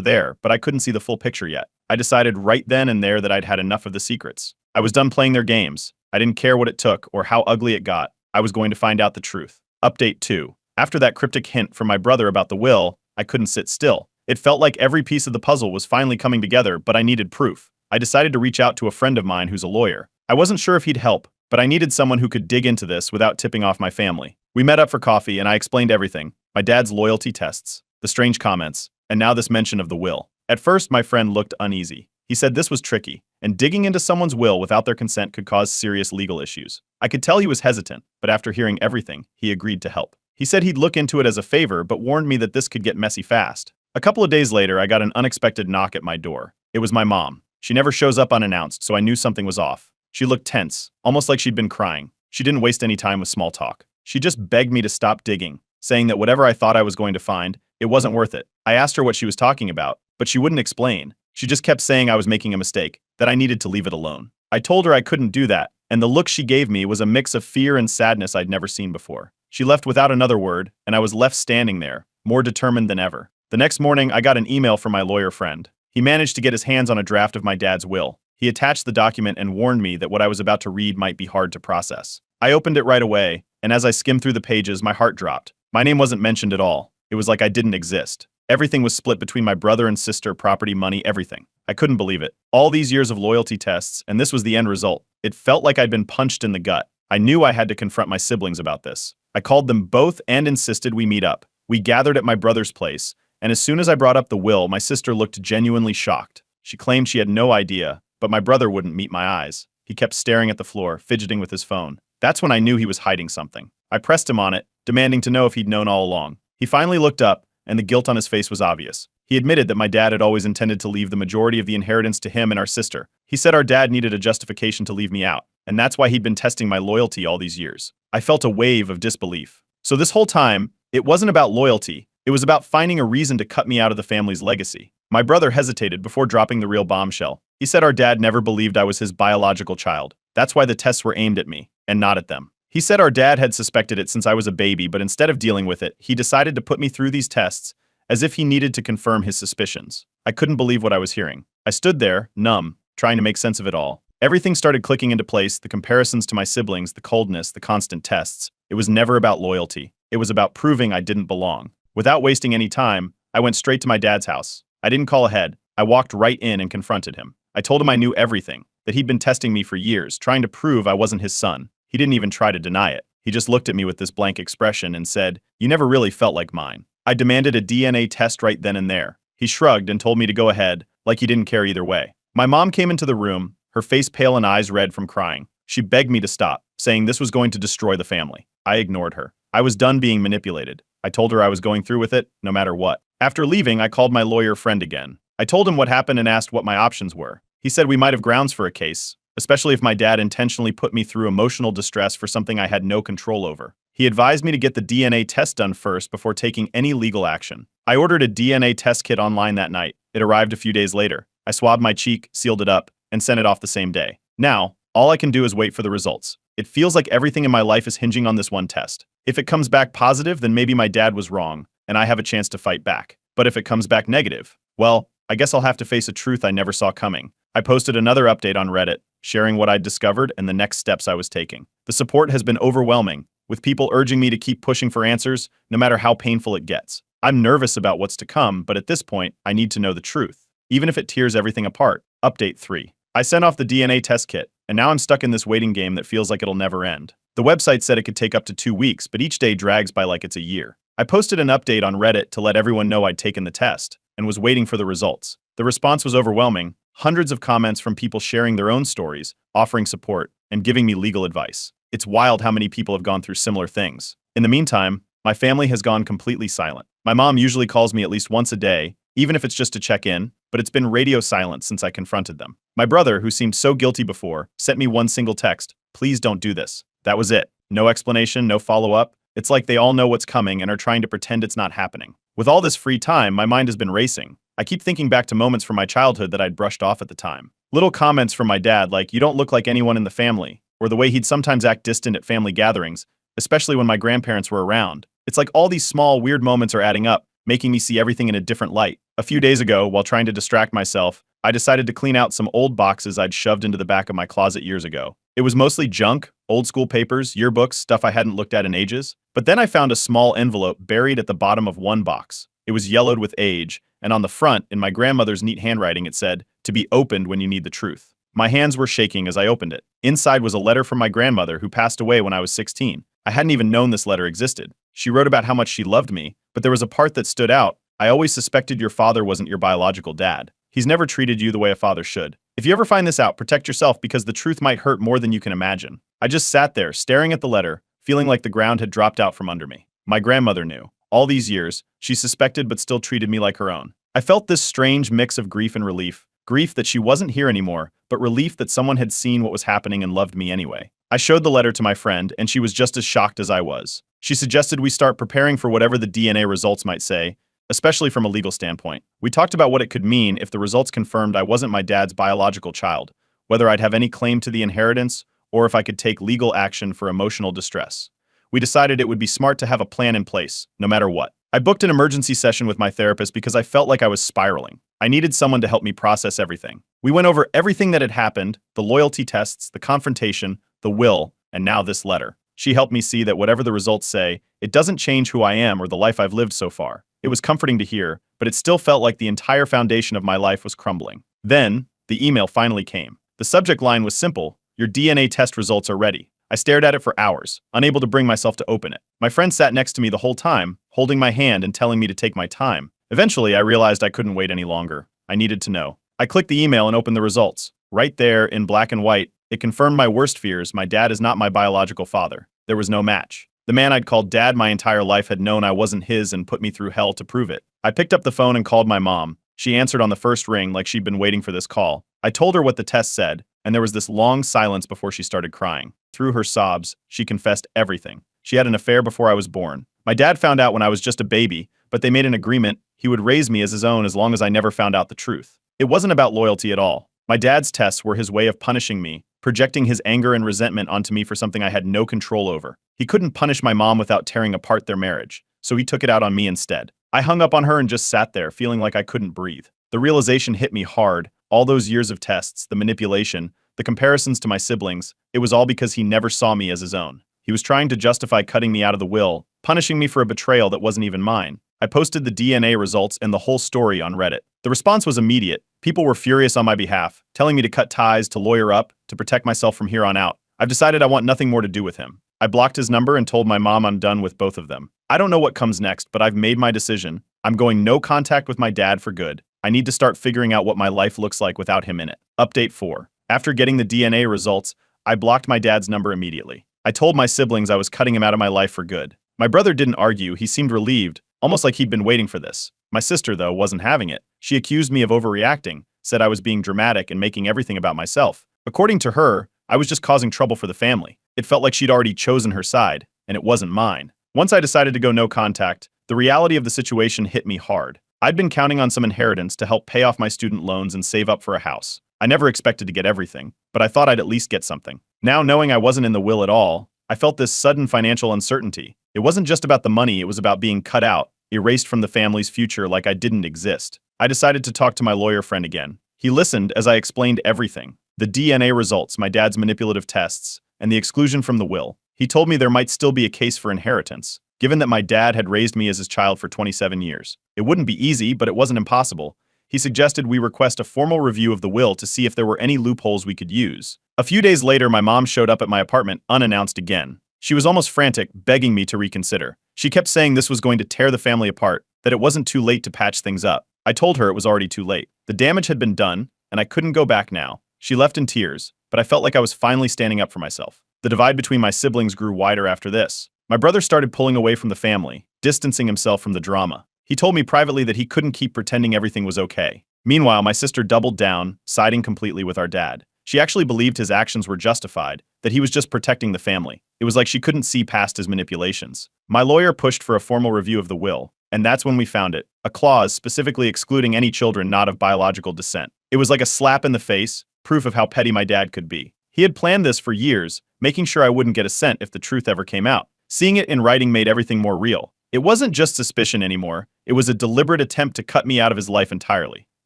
there, but I couldn't see the full picture yet. I decided right then and there that I'd had enough of the secrets. I was done playing their games. I didn't care what it took or how ugly it got. I was going to find out the truth. Update 2. After that cryptic hint from my brother about the will, I couldn't sit still. It felt like every piece of the puzzle was finally coming together, but I needed proof. I decided to reach out to a friend of mine who's a lawyer. I wasn't sure if he'd help, but I needed someone who could dig into this without tipping off my family. We met up for coffee and I explained everything. My dad's loyalty tests, the strange comments, and now this mention of the will. At first, my friend looked uneasy. He said this was tricky, and digging into someone's will without their consent could cause serious legal issues. I could tell he was hesitant, but after hearing everything, he agreed to help. He said he'd look into it as a favor, but warned me that this could get messy fast. A couple of days later, I got an unexpected knock at my door. It was my mom. She never shows up unannounced, so I knew something was off. She looked tense, almost like she'd been crying. She didn't waste any time with small talk. She just begged me to stop digging, saying that whatever I thought I was going to find, it wasn't worth it. I asked her what she was talking about, but she wouldn't explain. She just kept saying I was making a mistake, that I needed to leave it alone. I told her I couldn't do that, and the look she gave me was a mix of fear and sadness I'd never seen before. She left without another word, and I was left standing there, more determined than ever. The next morning, I got an email from my lawyer friend. He managed to get his hands on a draft of my dad's will. He attached the document and warned me that what I was about to read might be hard to process. I opened it right away, and as I skimmed through the pages, my heart dropped. My name wasn't mentioned at all. It was like I didn't exist. Everything was split between my brother and sister, property, money, everything. I couldn't believe it. All these years of loyalty tests, and this was the end result. It felt like I'd been punched in the gut. I knew I had to confront my siblings about this. I called them both and insisted we meet up. We gathered at my brother's place, and as soon as I brought up the will, my sister looked genuinely shocked. She claimed she had no idea, but my brother wouldn't meet my eyes. He kept staring at the floor, fidgeting with his phone. That's when I knew he was hiding something. I pressed him on it, demanding to know if he'd known all along. He finally looked up, and the guilt on his face was obvious. He admitted that my dad had always intended to leave the majority of the inheritance to him and our sister. He said our dad needed a justification to leave me out, and that's why he'd been testing my loyalty all these years. I felt a wave of disbelief. So this whole time, it wasn't about loyalty. It was about finding a reason to cut me out of the family's legacy. My brother hesitated before dropping the real bombshell. He said our dad never believed I was his biological child. That's why the tests were aimed at me, and not at them. He said our dad had suspected it since I was a baby, but instead of dealing with it, he decided to put me through these tests as if he needed to confirm his suspicions. I couldn't believe what I was hearing. I stood there, numb, trying to make sense of it all. Everything started clicking into place, the comparisons to my siblings, the coldness, the constant tests. It was never about loyalty. It was about proving I didn't belong. Without wasting any time, I went straight to my dad's house. I didn't call ahead. I walked right in and confronted him. I told him I knew everything, that he'd been testing me for years, trying to prove I wasn't his son. He didn't even try to deny it. He just looked at me with this blank expression and said, "You never really felt like mine." I demanded a DNA test right then and there. He shrugged and told me to go ahead, like he didn't care either way. My mom came into the room, her face pale and eyes red from crying. She begged me to stop, saying this was going to destroy the family. I ignored her. I was done being manipulated. I told her I was going through with it, no matter what. After leaving, I called my lawyer friend again. I told him what happened and asked what my options were. He said we might have grounds for a case, especially if my dad intentionally put me through emotional distress for something I had no control over. He advised me to get the DNA test done first before taking any legal action. I ordered a DNA test kit online that night. It arrived a few days later. I swabbed my cheek, sealed it up, and sent it off the same day. Now, all I can do is wait for the results. It feels like everything in my life is hinging on this one test. If it comes back positive, then maybe my dad was wrong, and I have a chance to fight back. But if it comes back negative, well, I guess I'll have to face a truth I never saw coming. I posted another update on Reddit, sharing what I'd discovered and the next steps I was taking. The support has been overwhelming, with people urging me to keep pushing for answers, no matter how painful it gets. I'm nervous about what's to come, but at this point, I need to know the truth, even if it tears everything apart. Update 3. I sent off the DNA test kit, and now I'm stuck in this waiting game that feels like it'll never end. The website said it could take up to 2 weeks, but each day drags by like it's a year. I posted an update on Reddit to let everyone know I'd taken the test, and was waiting for the results. The response was overwhelming, hundreds of comments from people sharing their own stories, offering support, and giving me legal advice. It's wild how many people have gone through similar things. In the meantime, my family has gone completely silent. My mom usually calls me at least once a day, even if it's just to check in, but it's been radio silent since I confronted them. My brother, who seemed so guilty before, sent me one single text, "Please don't do this." That was it. No explanation, no follow-up. It's like they all know what's coming and are trying to pretend it's not happening. With all this free time, my mind has been racing. I keep thinking back to moments from my childhood that I'd brushed off at the time. Little comments from my dad like, "You don't look like anyone in the family," or the way he'd sometimes act distant at family gatherings, especially when my grandparents were around. It's like all these small, weird moments are adding up, making me see everything in a different light. A few days ago, while trying to distract myself, I decided to clean out some old boxes I'd shoved into the back of my closet years ago. It was mostly junk, old school papers, yearbooks, stuff I hadn't looked at in ages. But then I found a small envelope buried at the bottom of one box. It was yellowed with age, and on the front, in my grandmother's neat handwriting, it said, "To be opened when you need the truth." My hands were shaking as I opened it. Inside was a letter from my grandmother who passed away when I was 16. I hadn't even known this letter existed. She wrote about how much she loved me, but there was a part that stood out. "I always suspected your father wasn't your biological dad. He's never treated you the way a father should. If you ever find this out, protect yourself because the truth might hurt more than you can imagine." I just sat there, staring at the letter, feeling like the ground had dropped out from under me. My grandmother knew. All these years, she suspected but still treated me like her own. I felt this strange mix of grief and relief. Grief that she wasn't here anymore, but relief that someone had seen what was happening and loved me anyway. I showed the letter to my friend, and she was just as shocked as I was. She suggested we start preparing for whatever the DNA results might say, especially from a legal standpoint. We talked about what it could mean if the results confirmed I wasn't my dad's biological child, whether I'd have any claim to the inheritance, or if I could take legal action for emotional distress. We decided it would be smart to have a plan in place, no matter what. I booked an emergency session with my therapist because I felt like I was spiraling. I needed someone to help me process everything. We went over everything that had happened, the loyalty tests, the confrontation, the will, and now this letter. She helped me see that whatever the results say, it doesn't change who I am or the life I've lived so far. It was comforting to hear, but it still felt like the entire foundation of my life was crumbling. Then, the email finally came. The subject line was simple: "Your DNA test results are ready." I stared at it for hours, unable to bring myself to open it. My friend sat next to me the whole time, holding my hand and telling me to take my time. Eventually, I realized I couldn't wait any longer. I needed to know. I clicked the email and opened the results. Right there, in black and white, it confirmed my worst fears: my dad is not my biological father. There was no match. The man I'd called dad my entire life had known I wasn't his and put me through hell to prove it. I picked up the phone and called my mom. She answered on the first ring like she'd been waiting for this call. I told her what the test said, and there was this long silence before she started crying. Through her sobs, she confessed everything. She had an affair before I was born. My dad found out when I was just a baby, but they made an agreement he would raise me as his own as long as I never found out the truth. It wasn't about loyalty at all. My dad's tests were his way of punishing me, projecting his anger and resentment onto me for something I had no control over. He couldn't punish my mom without tearing apart their marriage, so he took it out on me instead. I hung up on her and just sat there, feeling like I couldn't breathe. The realization hit me hard. All those years of tests, the manipulation, the comparisons to my siblings, it was all because he never saw me as his own. He was trying to justify cutting me out of the will, punishing me for a betrayal that wasn't even mine. I posted the DNA results and the whole story on Reddit. The response was immediate. People were furious on my behalf, telling me to cut ties, to lawyer up, to protect myself from here on out. I've decided I want nothing more to do with him. I blocked his number and told my mom I'm done with both of them. I don't know what comes next, but I've made my decision. I'm going no contact with my dad for good. I need to start figuring out what my life looks like without him in it. Update 4. After getting the DNA results, I blocked my dad's number immediately. I told my siblings I was cutting him out of my life for good. My brother didn't argue. He seemed relieved, almost like he'd been waiting for this. My sister, though, wasn't having it. She accused me of overreacting, said I was being dramatic and making everything about myself. According to her, I was just causing trouble for the family. It felt like she'd already chosen her side, and it wasn't mine. Once I decided to go no contact, the reality of the situation hit me hard. I'd been counting on some inheritance to help pay off my student loans and save up for a house. I never expected to get everything, but I thought I'd at least get something. Now, knowing I wasn't in the will at all, I felt this sudden financial uncertainty. It wasn't just about the money, it was about being cut out, erased from the family's future like I didn't exist. I decided to talk to my lawyer friend again. He listened as I explained everything: the DNA results, my dad's manipulative tests, and the exclusion from the will. He told me there might still be a case for inheritance, given that my dad had raised me as his child for 27 years. It wouldn't be easy, but it wasn't impossible. He suggested we request a formal review of the will to see if there were any loopholes we could use. A few days later, my mom showed up at my apartment unannounced again. She was almost frantic, begging me to reconsider. She kept saying this was going to tear the family apart, that it wasn't too late to patch things up. I told her it was already too late. The damage had been done, and I couldn't go back now. She left in tears, but I felt like I was finally standing up for myself. The divide between my siblings grew wider after this. My brother started pulling away from the family, distancing himself from the drama. He told me privately that he couldn't keep pretending everything was okay. Meanwhile, my sister doubled down, siding completely with our dad. She actually believed his actions were justified, that he was just protecting the family. It was like she couldn't see past his manipulations. My lawyer pushed for a formal review of the will, and that's when we found it, a clause specifically excluding any children not of biological descent. It was like a slap in the face, proof of how petty my dad could be. He had planned this for years, making sure I wouldn't get a cent if the truth ever came out. Seeing it in writing made everything more real. It wasn't just suspicion anymore, it was a deliberate attempt to cut me out of his life entirely.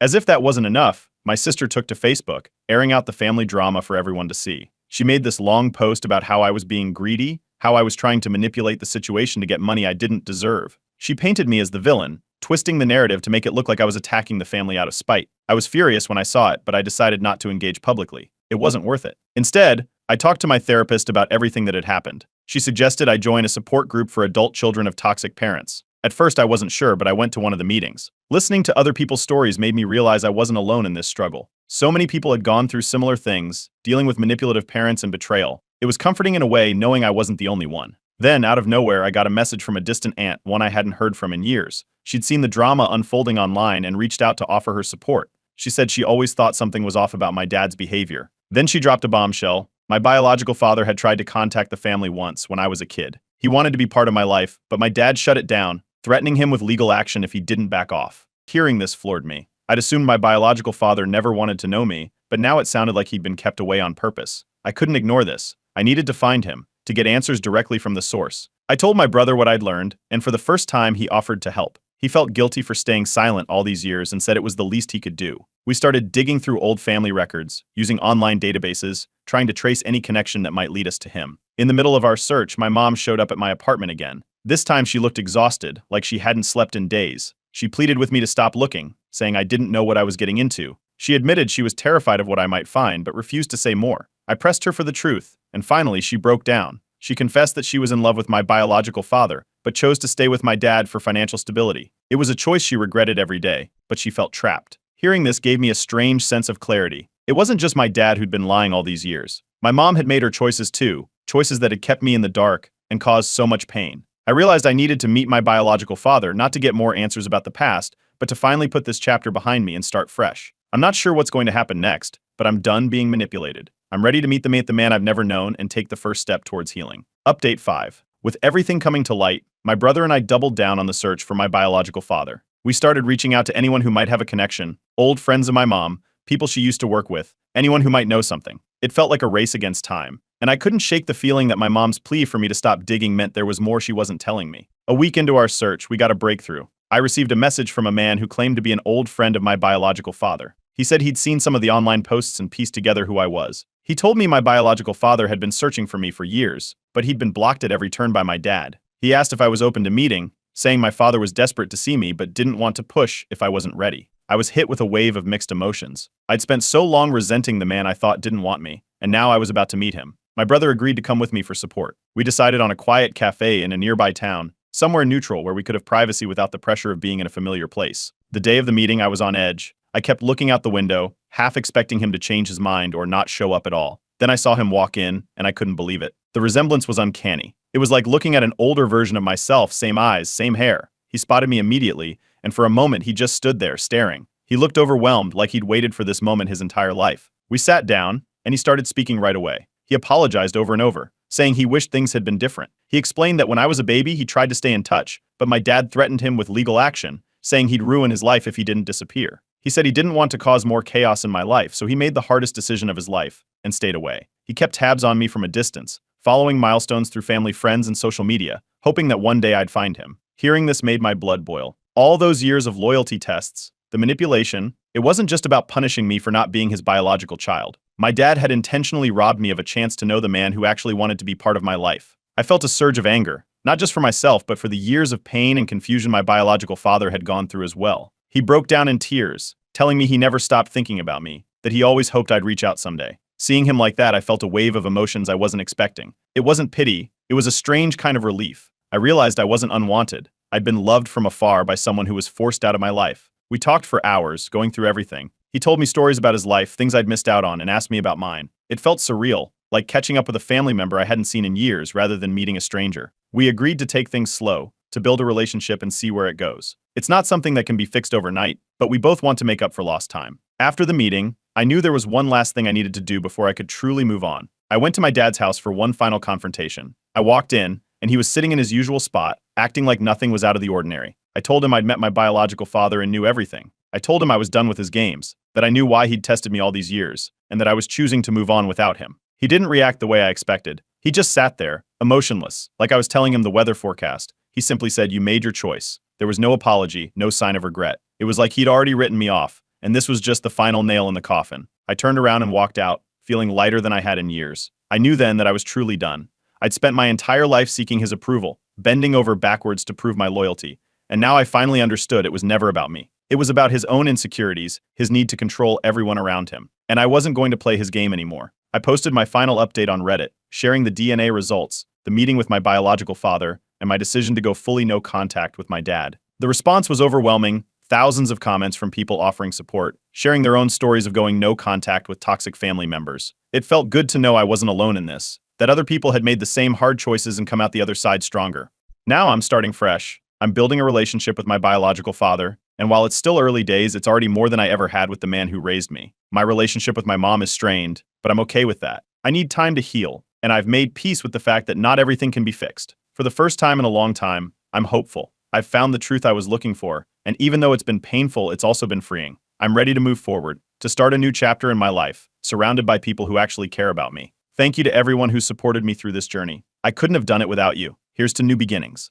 As if that wasn't enough, my sister took to Facebook, airing out the family drama for everyone to see. She made this long post about how I was being greedy, how I was trying to manipulate the situation to get money I didn't deserve. She painted me as the villain, twisting the narrative to make it look like I was attacking the family out of spite. I was furious when I saw it, but I decided not to engage publicly. It wasn't worth it. Instead, I talked to my therapist about everything that had happened. She suggested I join a support group for adult children of toxic parents. At first, I wasn't sure, but I went to one of the meetings. Listening to other people's stories made me realize I wasn't alone in this struggle. So many people had gone through similar things, dealing with manipulative parents and betrayal. It was comforting in a way, knowing I wasn't the only one. Then, out of nowhere, I got a message from a distant aunt, one I hadn't heard from in years. She'd seen the drama unfolding online and reached out to offer her support. She said she always thought something was off about my dad's behavior. Then she dropped a bombshell. My biological father had tried to contact the family once when I was a kid. He wanted to be part of my life, but my dad shut it down, threatening him with legal action if he didn't back off. Hearing this floored me. I'd assumed my biological father never wanted to know me, but now it sounded like he'd been kept away on purpose. I couldn't ignore this. I needed to find him, to get answers directly from the source. I told my brother what I'd learned, and for the first time he offered to help. He felt guilty for staying silent all these years and said it was the least he could do. We started digging through old family records, using online databases, trying to trace any connection that might lead us to him. In the middle of our search, my mom showed up at my apartment again. This time she looked exhausted, like she hadn't slept in days. She pleaded with me to stop looking, saying I didn't know what I was getting into. She admitted she was terrified of what I might find, but refused to say more. I pressed her for the truth, and finally she broke down. She confessed that she was in love with my biological father, but chose to stay with my dad for financial stability. It was a choice she regretted every day, but she felt trapped. Hearing this gave me a strange sense of clarity. It wasn't just my dad who'd been lying all these years. My mom had made her choices too, choices that had kept me in the dark and caused so much pain. I realized I needed to meet my biological father, not to get more answers about the past, but to finally put this chapter behind me and start fresh. I'm not sure what's going to happen next, but I'm done being manipulated. I'm ready to meet the man I've never known and take the first step towards healing. Update 5. With everything coming to light, my brother and I doubled down on the search for my biological father. We started reaching out to anyone who might have a connection, old friends of my mom, people she used to work with, anyone who might know something. It felt like a race against time, and I couldn't shake the feeling that my mom's plea for me to stop digging meant there was more she wasn't telling me. A week into our search, we got a breakthrough. I received a message from a man who claimed to be an old friend of my biological father. He said he'd seen some of the online posts and pieced together who I was. He told me my biological father had been searching for me for years, but he'd been blocked at every turn by my dad. He asked if I was open to meeting, saying my father was desperate to see me but didn't want to push if I wasn't ready. I was hit with a wave of mixed emotions. I'd spent so long resenting the man I thought didn't want me, and now I was about to meet him. My brother agreed to come with me for support. We decided on a quiet cafe in a nearby town, somewhere neutral where we could have privacy without the pressure of being in a familiar place. The day of the meeting, I was on edge. I kept looking out the window, half expecting him to change his mind or not show up at all. Then I saw him walk in, and I couldn't believe it. The resemblance was uncanny. It was like looking at an older version of myself, same eyes, same hair. He spotted me immediately, and for a moment he just stood there, staring. He looked overwhelmed, like he'd waited for this moment his entire life. We sat down, and he started speaking right away. He apologized over and over, saying he wished things had been different. He explained that when I was a baby, he tried to stay in touch, but my dad threatened him with legal action, saying he'd ruin his life if he didn't disappear. He said he didn't want to cause more chaos in my life, so he made the hardest decision of his life and stayed away. He kept tabs on me from a distance, following milestones through family, friends, and social media, hoping that one day I'd find him. Hearing this made my blood boil. All those years of loyalty tests, the manipulation, it wasn't just about punishing me for not being his biological child. My dad had intentionally robbed me of a chance to know the man who actually wanted to be part of my life. I felt a surge of anger, not just for myself, but for the years of pain and confusion my biological father had gone through as well. He broke down in tears, telling me he never stopped thinking about me, that he always hoped I'd reach out someday. Seeing him like that, I felt a wave of emotions I wasn't expecting. It wasn't pity, it was a strange kind of relief. I realized I wasn't unwanted. I'd been loved from afar by someone who was forced out of my life. We talked for hours, going through everything. He told me stories about his life, things I'd missed out on, and asked me about mine. It felt surreal, like catching up with a family member I hadn't seen in years rather than meeting a stranger. We agreed to take things slow, to build a relationship and see where it goes. It's not something that can be fixed overnight, but we both want to make up for lost time. After the meeting, I knew there was one last thing I needed to do before I could truly move on. I went to my dad's house for one final confrontation. I walked in, and he was sitting in his usual spot, acting like nothing was out of the ordinary. I told him I'd met my biological father and knew everything. I told him I was done with his games, that I knew why he'd tested me all these years, and that I was choosing to move on without him. He didn't react the way I expected. He just sat there, emotionless, like I was telling him the weather forecast. He simply said, "You made your choice." There was no apology, no sign of regret. It was like he'd already written me off, and this was just the final nail in the coffin. I turned around and walked out, feeling lighter than I had in years. I knew then that I was truly done. I'd spent my entire life seeking his approval, bending over backwards to prove my loyalty, and now I finally understood it was never about me. It was about his own insecurities, his need to control everyone around him, and I wasn't going to play his game anymore. I posted my final update on Reddit, sharing the DNA results, the meeting with my biological father, and my decision to go fully no contact with my dad. The response was overwhelming, thousands of comments from people offering support, sharing their own stories of going no contact with toxic family members. It felt good to know I wasn't alone in this, that other people had made the same hard choices and come out the other side stronger. Now I'm starting fresh. I'm building a relationship with my biological father, and while it's still early days, it's already more than I ever had with the man who raised me. My relationship with my mom is strained, but I'm okay with that. I need time to heal, and I've made peace with the fact that not everything can be fixed. For the first time in a long time, I'm hopeful. I've found the truth I was looking for, and even though it's been painful, it's also been freeing. I'm ready to move forward, to start a new chapter in my life, surrounded by people who actually care about me. Thank you to everyone who supported me through this journey. I couldn't have done it without you. Here's to new beginnings.